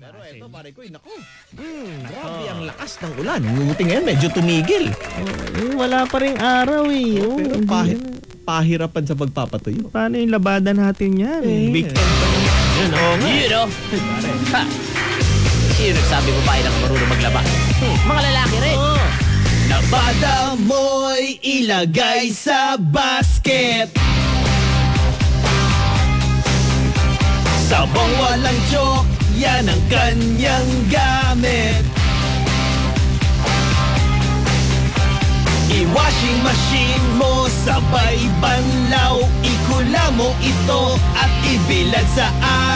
Pero atin. eto pare ko, naku. Grabe ang lakas ng ulan. Buti ngayon medyo tumigil. Wala pa ring araw eh. Pero pahirapan sa pagpapatuyo. Paano yung labada natin yan? Weekend pa naman. Yun o. Ha! Sino nagsabi mo ba lang marunong maglaba? Mga lalaki rin. Labada mo'y ilagay sa basket. Sabong walang chok, yan ang kanyang gamit. I-washing machine mo, sabay banlaw. Ikula mo ito at ibilad sa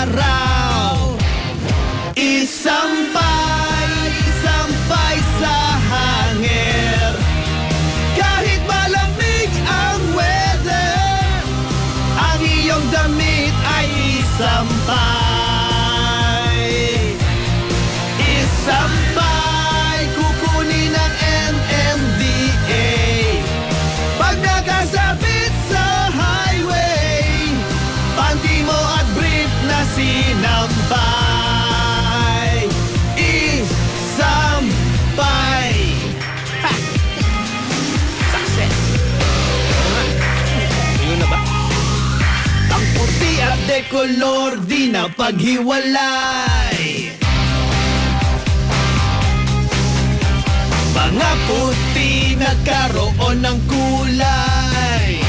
araw. Isampay sa hanger. Kahit malamig ang weather, ang iyong damit ay isampay. Isampay, kukunin ng MMDA. Pag nakasabit sa highway, panty mo at brief na sinampay. Isampay. Ha! Success. Yun na ba? Ang puti at dekolor di na paghiwalay. Mga puti nagkaroon ng kulay.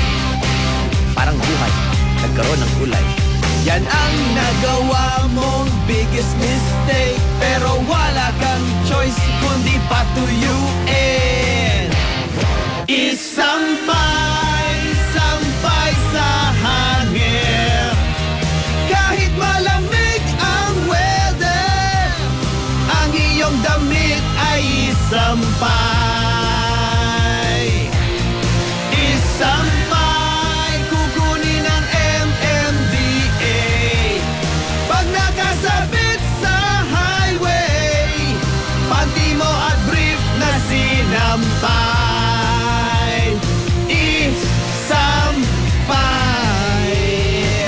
Parang buhay. Nagkaroon ng kulay. Yan ang nagawa mong biggest mistake. Pero wala kang choice kundi patuyuin. Sampay sa hangin. Kahit malamig ang weather, ang iyong damit ay isampay. Isampay, kukunin ang MMDA. Pag nakasabit sa highway, panty mo at brief na sinampay. Isampay.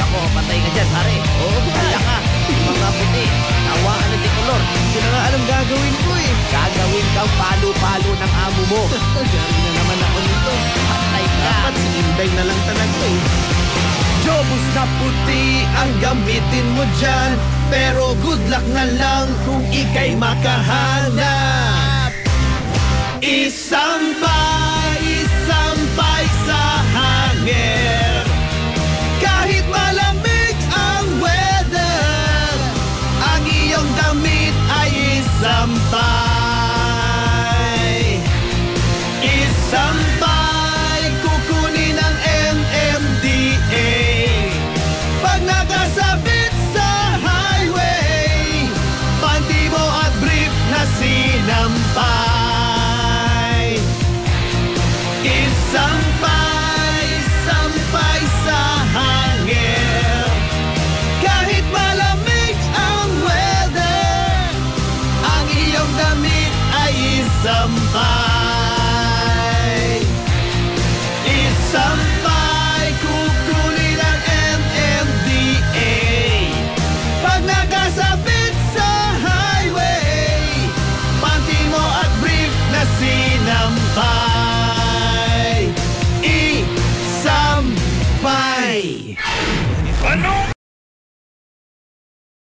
Ako, patay ka dyan, pare. Kaya ka. Mga puti. Tawaan ng dekolor. Hindi na nga alam gagawin ko eh. Gagawin kang palo-palo ng amo mo. Galing na naman ako nito. Patay ka. Dapat si Inday na lang talaga eh. Jobus na puti ang gamitin mo dyan. Pero good luck na lang kung ika'y makahanap. Isampay sa hangin. Kahit malamig ang weather, ang iyong damit ay isampay. Isampay, kukunin ang MMDA. Pag nakasabit sa highway, panty mo at brief na sinampay. Isampay sa hangin. Kahit malamig ang weather, ang iyong damit ay isampay. Isampay, kukunin ang MMDA. Pag nakasabit